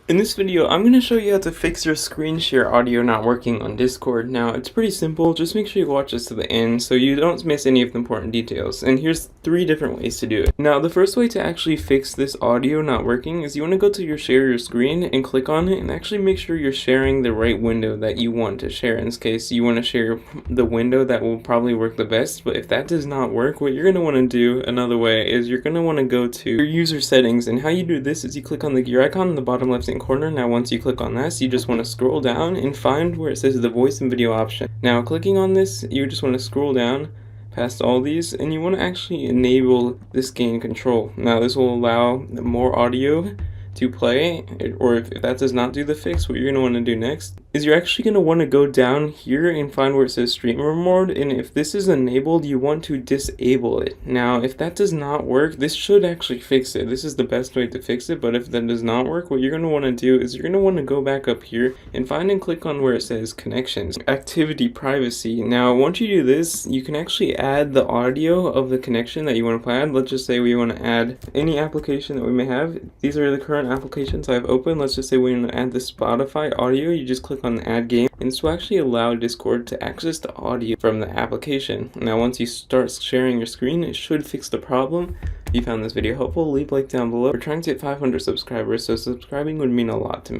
In this video, I'm going to show you how to fix your screen share audio not working on Discord. Now, it's pretty simple, just make sure you watch this to the end so you don't miss any of the important details. And here's 3 different ways to do it. Now, the first way to actually fix this audio not working is you want to go to your share your screen and click on it and actually make sure you're sharing the right window that you want to share. In this case, you want to share the window that will probably work the best, but if that does not work, what you're going to want to do another way is you're going to want to go to your user settings, and how you do this is you click on the gear icon in the bottom left hand corner. Now once you click on this, you just want to scroll down and find where it says the voice and video option. Now clicking on this, you just want to scroll down past all these and you want to actually enable this gain control. Now this will allow more audio to play, or if that does not do the fix, what you're going to want to do next is you're actually going to want to go down here and find where it says streamer mode, and if this is enabled, you want to disable it. Now if that does not work, this should actually fix it. This is the best way to fix it, but if that does not work, what you're going to want to do is you're going to want to go back up here and find and click on where it says connections, activity privacy. Now once you do this, you can actually add the audio of the connection that you want to add. Let's just say we want to add any application that we may have. These are the current applications I have open. Let's just say we want to add the Spotify audio. You just click on the add game, and this will actually allow Discord to access the audio from the application. Now once you start sharing your screen, it should fix the problem. If you found this video helpful, leave a like down below. We're trying to hit 500 subscribers, so subscribing would mean a lot to me.